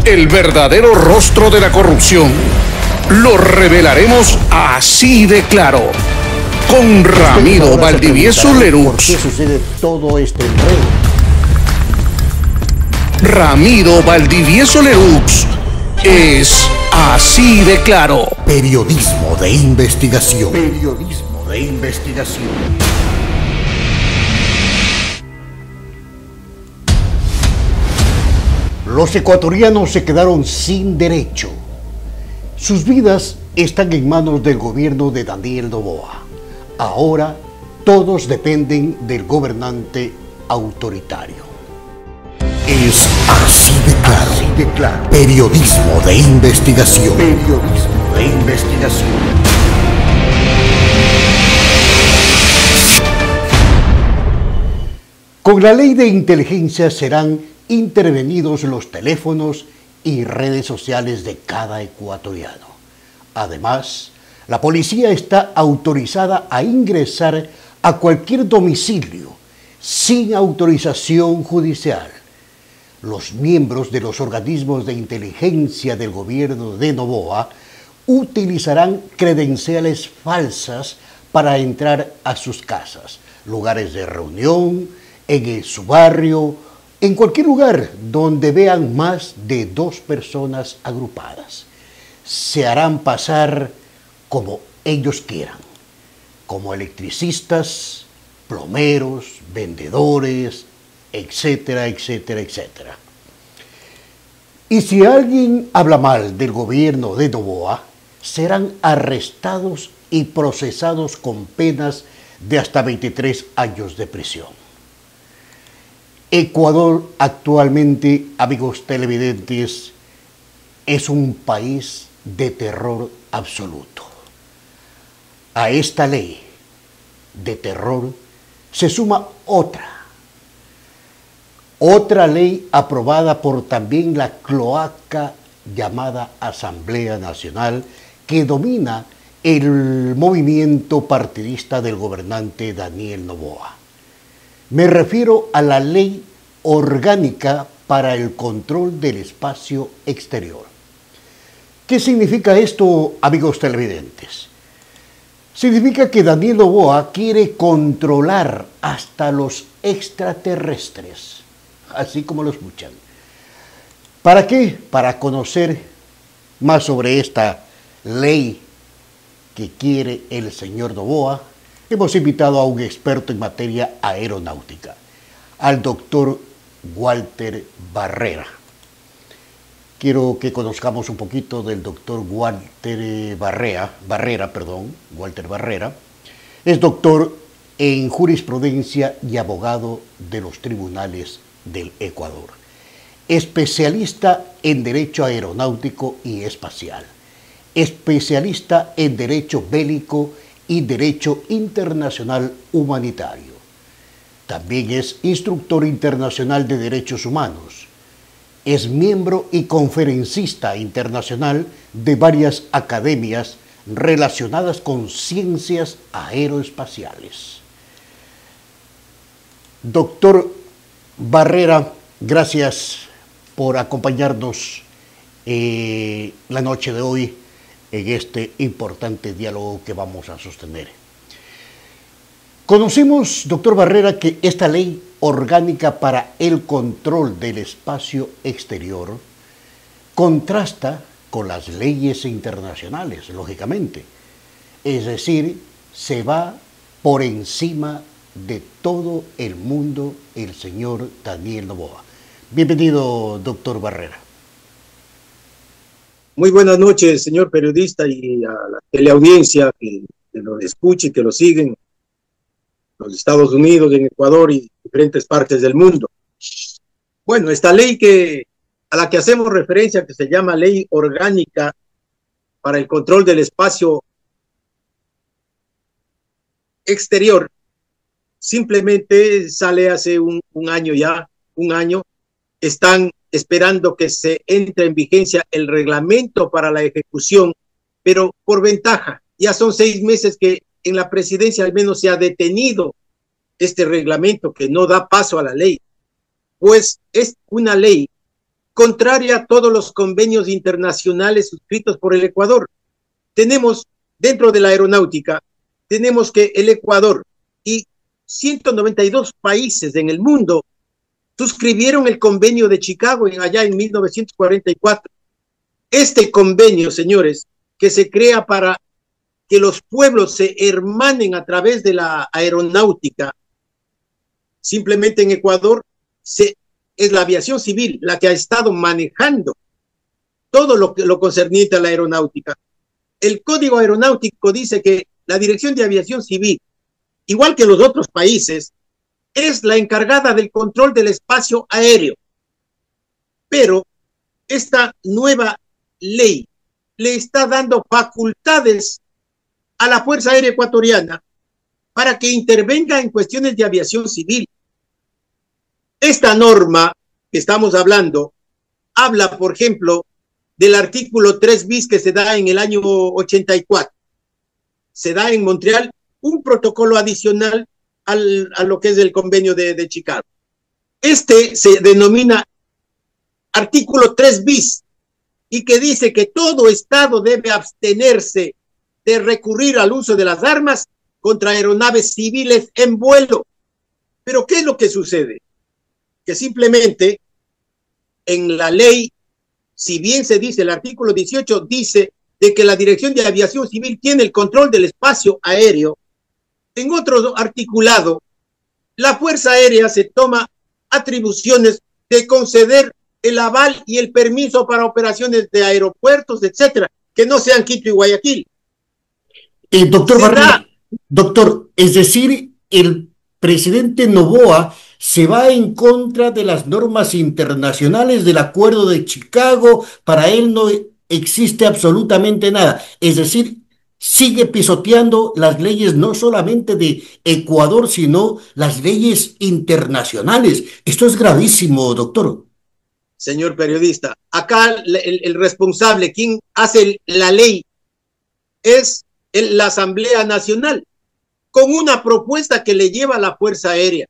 El verdadero rostro de la corrupción lo revelaremos así de claro, con Ramiro Valdivieso Lerux. ¿Por qué sucede todo este enredo? Ramiro Valdivieso Lerux es así de claro. Periodismo de investigación. Periodismo de investigación. Los ecuatorianos se quedaron sin derecho. Sus vidas están en manos del gobierno de Daniel Noboa. Ahora todos dependen del gobernante autoritario. Es así de claro. Periodismo de investigación. Periodismo de investigación. Con la ley de inteligencia serán intervenidos los teléfonos y redes sociales de cada ecuatoriano. Además, la policía está autorizada a ingresar a cualquier domicilio sin autorización judicial. Los miembros de los organismos de inteligencia del gobierno de Noboa utilizarán credenciales falsas para entrar a sus casas, lugares de reunión, en su barrio, en cualquier lugar donde vean más de 2 personas agrupadas. Se harán pasar como ellos quieran, como electricistas, plomeros, vendedores, etcétera, etcétera, etcétera. Y si alguien habla mal del gobierno de Noboa, serán arrestados y procesados con penas de hasta 23 años de prisión. Ecuador actualmente, amigos televidentes, es un país de terror absoluto. A esta ley de terror se suma otra ley aprobada por también la cloaca llamada Asamblea Nacional, que domina el movimiento partidista del gobernante Daniel Noboa. Me refiero a la Ley Orgánica para el Control del Espacio Exterior. ¿Qué significa esto, amigos televidentes? Significa que Daniel Noboa quiere controlar hasta los extraterrestres, así como lo escuchan. ¿Para qué? Para conocer más sobre esta ley que quiere el señor Noboa, hemos invitado a un experto en materia aeronáutica, al doctor Walter Barrera. Quiero que conozcamos un poquito del doctor Walter Barrera. Es doctor en jurisprudencia y abogado de los tribunales del Ecuador. Especialista en derecho aeronáutico y espacial. Especialista en derecho bélico y derecho internacional humanitario. También es instructor internacional de derechos humanos. Es miembro y conferencista internacional de varias academias relacionadas con ciencias aeroespaciales. Doctor Barrera, gracias por acompañarnos la noche de hoy en este importante diálogo que vamos a sostener. Conocimos, doctor Barrera, que esta ley orgánica para el control del espacio exterior contrasta con las leyes internacionales, lógicamente. Es decir, se va por encima de todo el mundo el señor Daniel Noboa. Bienvenido, doctor Barrera. Muy buenas noches, señor periodista, y a la teleaudiencia que lo escuche y que lo siguen en los Estados Unidos, en Ecuador y diferentes partes del mundo. Bueno, esta ley a la que hacemos referencia, que se llama Ley Orgánica para el Control del Espacio Exterior, simplemente sale hace un año. Están esperando que se entre en vigencia el reglamento para la ejecución, pero por ventaja, ya son 6 meses que en la presidencia al menos se ha detenido este reglamento que no da paso a la ley, pues es una ley contraria a todos los convenios internacionales suscritos por el Ecuador. Tenemos, dentro de la aeronáutica, tenemos que el Ecuador y 192 países en el mundo suscribieron el convenio de Chicago allá en 1944. Este convenio, señores, que se crea para que los pueblos se hermanen a través de la aeronáutica, simplemente en Ecuador es la aviación civil la que ha estado manejando todo lo concerniente a la aeronáutica. El Código Aeronáutico dice que la Dirección de Aviación Civil, igual que los otros países, es la encargada del control del espacio aéreo. Pero esta nueva ley le está dando facultades a la Fuerza Aérea Ecuatoriana para que intervenga en cuestiones de aviación civil. Esta norma que estamos hablando habla, por ejemplo, del artículo 3 bis que se da en el año 84. Se da en Montreal un protocolo adicional a lo que es el convenio de Chicago. Este se denomina artículo 3 bis y que dice que todo Estado debe abstenerse de recurrir al uso de las armas contra aeronaves civiles en vuelo. Pero ¿qué es lo que sucede? Que simplemente en la ley, si bien se dice, el artículo 18 dice de que la Dirección de Aviación Civil tiene el control del espacio aéreo, en otro articulado, la Fuerza Aérea se toma atribuciones de conceder el aval y el permiso para operaciones de aeropuertos, etcétera, que no sean Quito y Guayaquil. Doctor Barrera, doctor, es decir, el presidente Noboa se va en contra de las normas internacionales del Acuerdo de Chicago. Para él no existe absolutamente nada. Es decir, sigue pisoteando las leyes no solamente de Ecuador, sino las leyes internacionales. Esto es gravísimo, doctor. Señor periodista, acá el responsable, quien hace la ley, es la Asamblea Nacional, con una propuesta que le lleva a la Fuerza Aérea.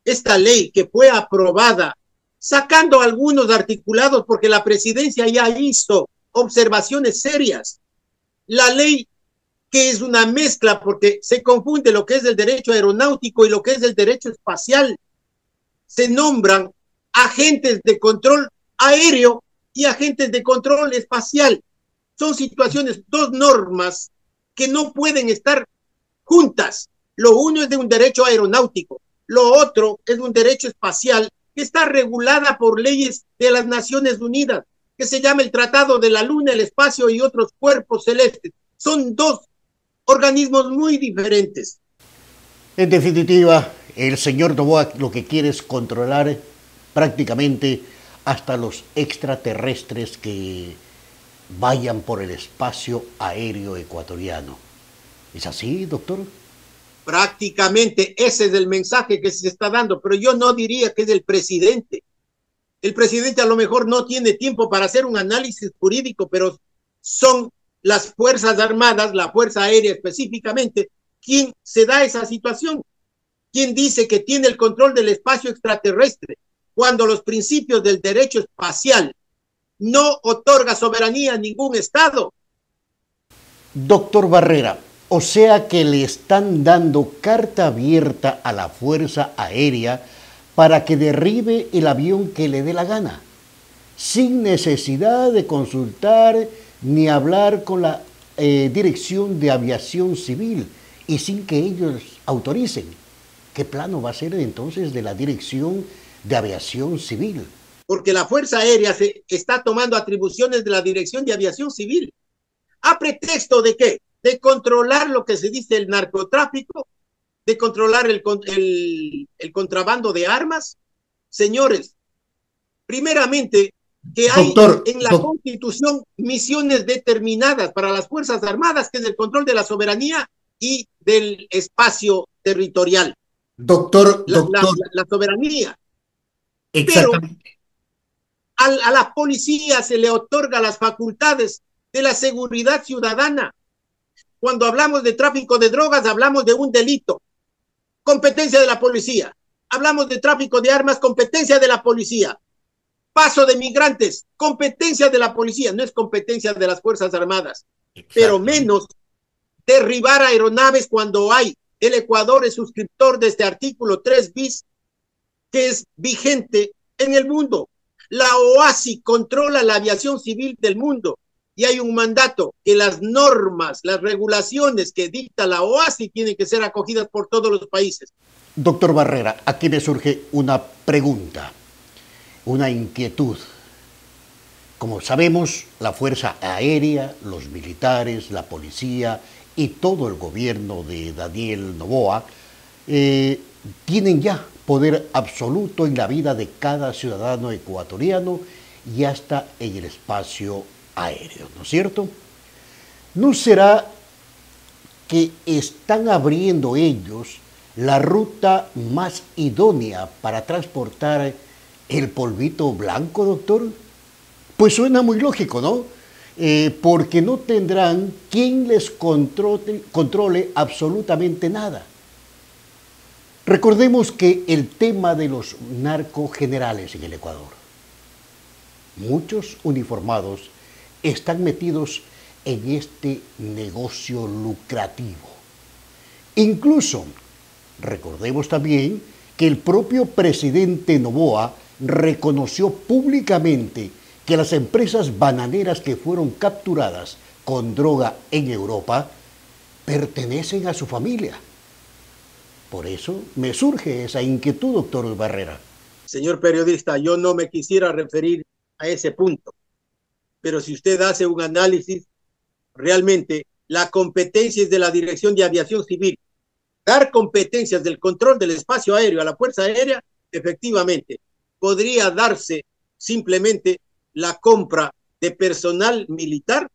Esta ley que fue aprobada, sacando algunos articulados, porque la presidencia ya hizo observaciones serias. La ley, que es una mezcla, porque se confunde lo que es el derecho aeronáutico y lo que es el derecho espacial. Se nombran agentes de control aéreo y agentes de control espacial. Son situaciones, dos normas que no pueden estar juntas. Lo uno es de un derecho aeronáutico, lo otro es un derecho espacial que está regulada por leyes de las Naciones Unidas, que se llama el Tratado de la Luna, el Espacio y otros cuerpos celestes. Son dos organismos muy diferentes. En definitiva, el señor Noboa lo que quiere es controlar prácticamente hasta los extraterrestres que vayan por el espacio aéreo ecuatoriano. ¿Es así, doctor? Prácticamente ese es el mensaje que se está dando, pero yo no diría que es el presidente. El presidente a lo mejor no tiene tiempo para hacer un análisis jurídico, pero son las Fuerzas Armadas, la Fuerza Aérea específicamente, quien se da esa situación, quien dice que tiene el control del espacio extraterrestre, cuando los principios del derecho espacial no otorga soberanía a ningún Estado. Doctor Barrera, o sea que le están dando carta abierta a la Fuerza Aérea para que derribe el avión que le dé la gana, sin necesidad de consultar ni hablar con la Dirección de Aviación Civil y sin que ellos autoricen. ¿Qué plano va a ser entonces de la Dirección de Aviación Civil? Porque la Fuerza Aérea se está tomando atribuciones de la Dirección de Aviación Civil. ¿A pretexto de qué? De controlar lo que se dice el narcotráfico, de controlar el contrabando de armas. Señores, primeramente, que hay en la Constitución misiones determinadas para las Fuerzas Armadas, que es el control de la soberanía y del espacio territorial. La soberanía. Exactamente. Pero a la policía se le otorga las facultades de la seguridad ciudadana. Cuando hablamos de tráfico de drogas, hablamos de un delito, competencia de la policía. Hablamos de tráfico de armas, competencia de la policía. paso de migrantes, competencia de la policía, no es competencia de las Fuerzas Armadas, Exacto. pero menos derribar aeronaves cuando hay. El Ecuador es suscriptor de este artículo 3 bis, que es vigente en el mundo. La OASI controla la aviación civil del mundo y hay un mandato que las normas, las regulaciones que dicta la OASI tienen que ser acogidas por todos los países. Doctor Barrera, aquí me surge una pregunta, una inquietud. Como sabemos, la Fuerza Aérea, los militares, la policía y todo el gobierno de Daniel Noboa tienen ya poder absoluto en la vida de cada ciudadano ecuatoriano y hasta en el espacio aéreo, ¿no es cierto? ¿No será que están abriendo ellos la ruta más idónea para transportar el polvito blanco, doctor? Pues suena muy lógico, ¿no? Porque no tendrán quien les controle absolutamente nada. Recordemos que el tema de los narcogenerales en el Ecuador, muchos uniformados están metidos en este negocio lucrativo. Incluso, recordemos también que el propio presidente Noboa reconoció públicamente que las empresas bananeras que fueron capturadas con droga en Europa pertenecen a su familia. Por eso me surge esa inquietud, doctor Barrera. Señor periodista, yo no me quisiera referir a ese punto, pero si usted hace un análisis, realmente la competencia es de la Dirección de Aviación Civil. Dar competencias del control del espacio aéreo a la Fuerza Aérea, efectivamente, podría darse simplemente la compra de personal militar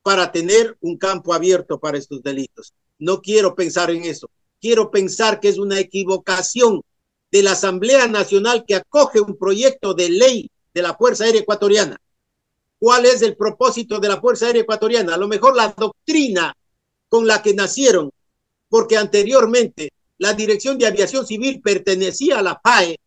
para tener un campo abierto para estos delitos. No quiero pensar en eso. Quiero pensar que es una equivocación de la Asamblea Nacional que acoge un proyecto de ley de la Fuerza Aérea Ecuatoriana. ¿Cuál es el propósito de la Fuerza Aérea Ecuatoriana? A lo mejor la doctrina con la que nacieron, porque anteriormente la Dirección de Aviación Civil pertenecía a la PAE.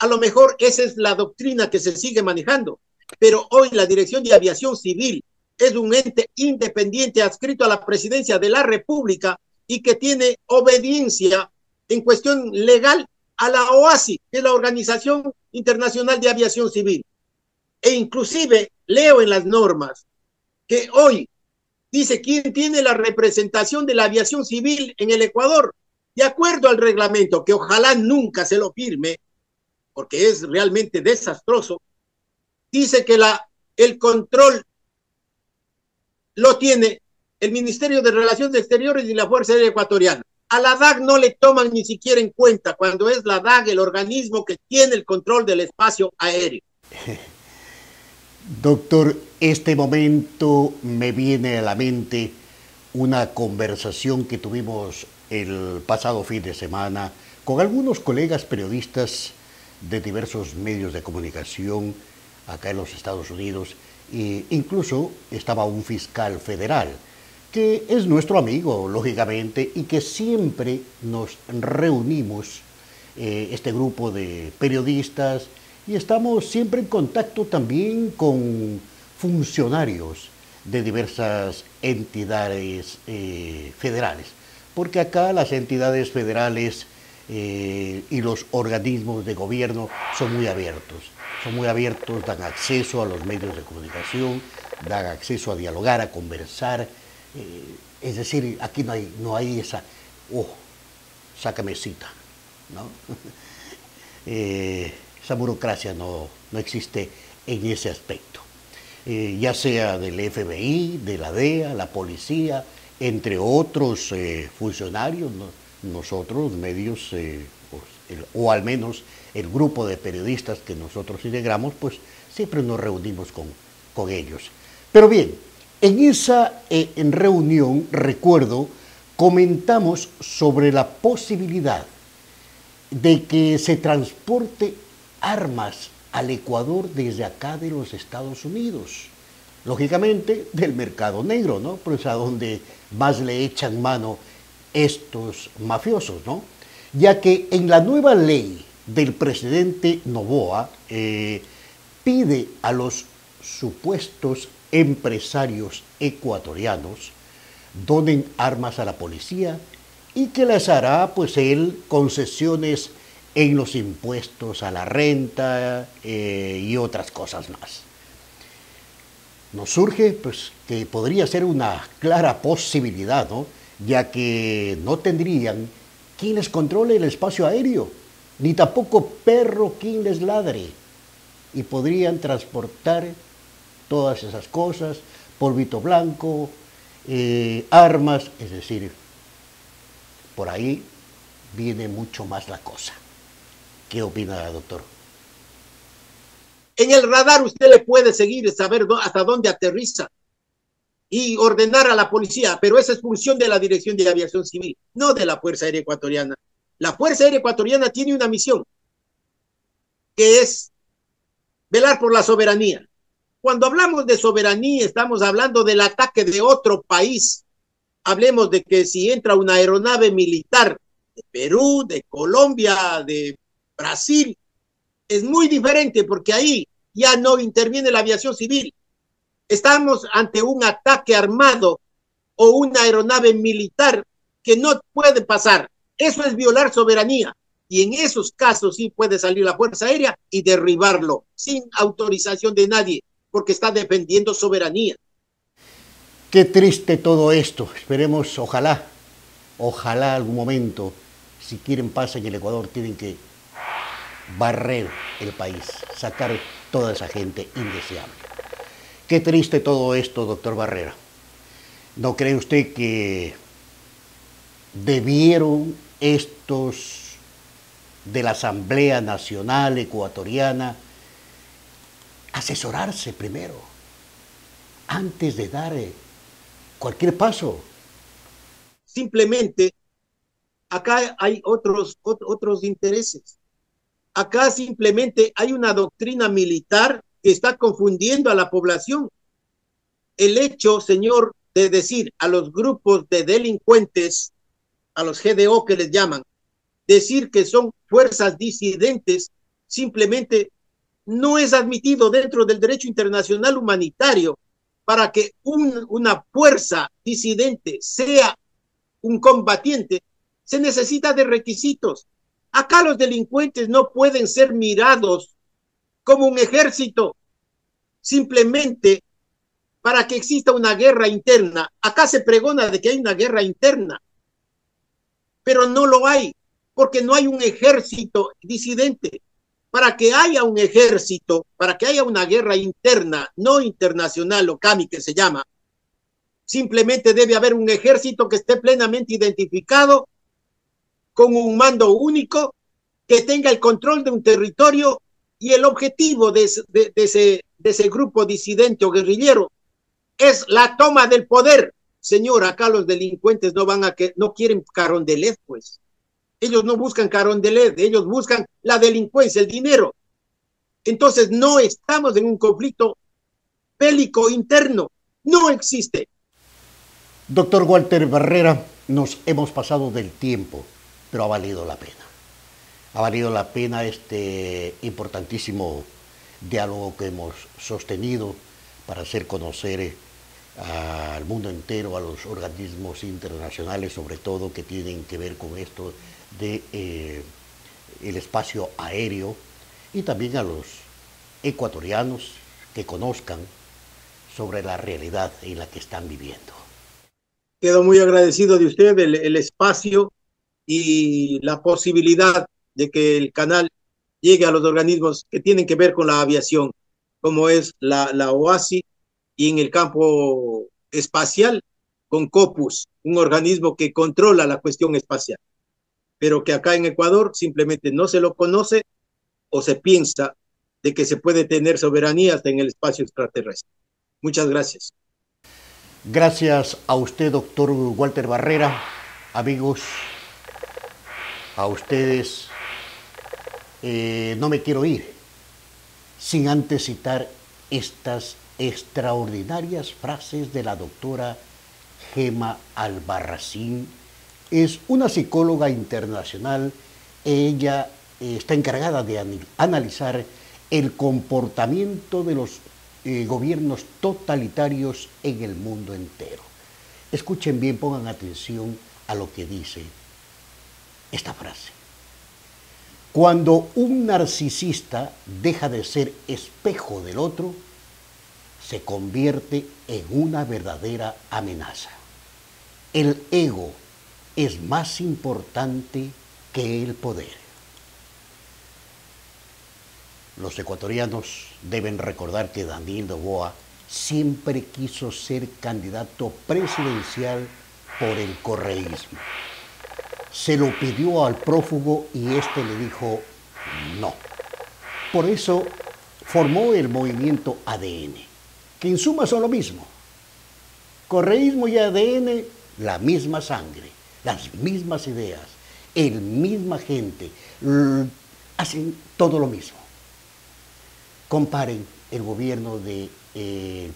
A lo mejor esa es la doctrina que se sigue manejando, pero hoy la Dirección de Aviación Civil es un ente independiente adscrito a la Presidencia de la República y que tiene obediencia en cuestión legal a la OASI, que es la Organización Internacional de Aviación Civil. E inclusive leo en las normas que hoy dice quién tiene la representación de la aviación civil en el Ecuador, de acuerdo al reglamento, que ojalá nunca se lo firme, porque es realmente desastroso. Dice que el control lo tiene el Ministerio de Relaciones Exteriores y la Fuerza Aérea Ecuatoriana. A la DAG no le toman ni siquiera en cuenta cuando es la DAG el organismo que tiene el control del espacio aéreo. Doctor, este momento me viene a la mente una conversación que tuvimos el pasado fin de semana con algunos colegas periodistas de diversos medios de comunicación acá en los Estados Unidos. E incluso estaba un fiscal federal que es nuestro amigo, lógicamente, y que siempre nos reunimos, este grupo de periodistas, y estamos siempre en contacto también con funcionarios de diversas entidades federales, porque acá las entidades federales y los organismos de gobierno son muy abiertos, dan acceso a los medios de comunicación, dan acceso a dialogar, a conversar. Es decir, aquí no hay esa, sácame cita, ¿no? Esa burocracia no existe en ese aspecto. Ya sea del FBI, de la DEA, la policía, entre otros funcionarios, ¿no? Nosotros, medios, o al menos el grupo de periodistas que nosotros integramos, pues siempre nos reunimos con ellos. Pero bien, en esa reunión, recuerdo, comentamos sobre la posibilidad de que se transporte armas al Ecuador desde acá de los Estados Unidos. Lógicamente del mercado negro, ¿no? Pues a donde más le echan mano estos mafiosos, ¿no? Ya que en la nueva ley del presidente Noboa pide a los supuestos empresarios ecuatorianos donen armas a la policía y que les hará pues él concesiones en los impuestos a la renta y otras cosas más. Nos surge pues que podría ser una clara posibilidad, ¿no? Ya que no tendrían quien les controle el espacio aéreo, ni tampoco perro quien les ladre, y podrían transportar todas esas cosas, polvito blanco, armas, es decir, por ahí viene mucho más la cosa. ¿Qué opina, doctor? En el radar usted le puede seguir, saber hasta dónde aterriza y ordenar a la policía, pero esa es función de la Dirección de Aviación Civil, no de la Fuerza Aérea Ecuatoriana. La Fuerza Aérea Ecuatoriana tiene una misión, que es velar por la soberanía. Cuando hablamos de soberanía, estamos hablando del ataque de otro país. Hablemos de que si entra una aeronave militar de Perú, de Colombia, de Brasil, es muy diferente porque ahí ya no interviene la aviación civil. Estamos ante un ataque armado o una aeronave militar que no puede pasar. Eso es violar soberanía. Y en esos casos sí puede salir la Fuerza Aérea y derribarlo sin autorización de nadie, porque está defendiendo soberanía. Qué triste todo esto. Esperemos, ojalá algún momento, si quieren paz en el Ecuador, tienen que barrer el país, sacar toda esa gente indeseable. Qué triste todo esto, doctor Barrera. ¿No cree usted que debieron estos de la Asamblea Nacional Ecuatoriana asesorarse primero, antes de dar cualquier paso? Simplemente, acá hay otros intereses. Acá simplemente hay una doctrina militar que está confundiendo a la población. El hecho, señor, de decir a los grupos de delincuentes, a los GDO que les llaman, decir que son fuerzas disidentes, simplemente no es admitido dentro del derecho internacional humanitario. Para que una fuerza disidente sea un combatiente, se necesita de requisitos. Acá los delincuentes no pueden ser mirados como un ejército, simplemente para que exista una guerra interna. Acá se pregona de que hay una guerra interna, pero no lo hay, porque no hay un ejército disidente. Para que haya un ejército, para que haya una guerra interna, no internacional o CAMI que se llama, simplemente debe haber un ejército que esté plenamente identificado con un mando único, que tenga el control de un territorio, y el objetivo de ese grupo disidente o guerrillero es la toma del poder. Señor, acá los delincuentes no quieren Carondelet, pues. Ellos no buscan Carondelet, ellos buscan la delincuencia, el dinero. Entonces no estamos en un conflicto bélico interno, no existe. Doctor Walter Barrera, nos hemos pasado del tiempo, pero ha valido la pena. Ha valido la pena este importantísimo diálogo que hemos sostenido para hacer conocer al mundo entero, a los organismos internacionales, sobre todo que tienen que ver con esto de el espacio aéreo, y también a los ecuatorianos que conozcan sobre la realidad en la que están viviendo. Quedo muy agradecido de usted el espacio y la posibilidad de que el canal llegue a los organismos que tienen que ver con la aviación, como es la OASI, y en el campo espacial con COPUS, un organismo que controla la cuestión espacial, pero que acá en Ecuador simplemente no se lo conoce o se piensa de que se puede tener soberanía hasta en el espacio extraterrestre. Muchas gracias. Gracias a usted, doctor Walter Barrera. Amigos, a ustedes no me quiero ir sin antes citar estas extraordinarias frases de la doctora Gema Albarracín. Es una psicóloga internacional. Ella está encargada de analizar el comportamiento de los gobiernos totalitarios en el mundo entero. Escuchen bien, pongan atención a lo que dice esta frase. Cuando un narcisista deja de ser espejo del otro, se convierte en una verdadera amenaza. El ego es más importante que el poder. Los ecuatorianos deben recordar que Daniel Noboa siempre quiso ser candidato presidencial por el correísmo. Se lo pidió al prófugo y este le dijo no. Por eso formó el movimiento ADN, que en suma son lo mismo. Correísmo y ADN, la misma sangre, las mismas ideas, el misma gente, hacen todo lo mismo. Comparen el gobierno del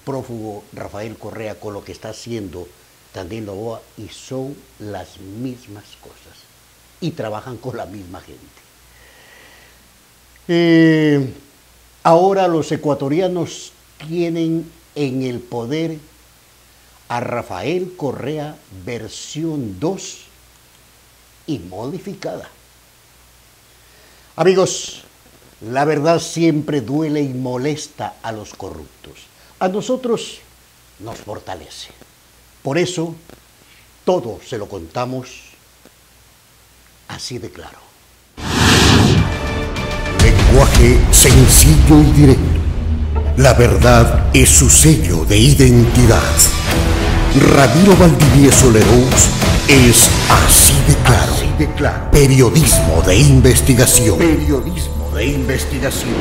prófugo Rafael Correa con lo que está haciendo Daniel Noboa y son las mismas cosas y trabajan con la misma gente. Ahora los ecuatorianos tienen en el poder a Rafael Correa versión 2 y modificada. Amigos, la verdad siempre duele y molesta a los corruptos. A nosotros nos fortalece. Por eso, todo se lo contamos así de claro. Lenguaje sencillo y directo. La verdad es su sello de identidad. Ramiro Valdivieso Leroux es así de claro. Así de claro. Periodismo de investigación. Periodismo de investigación.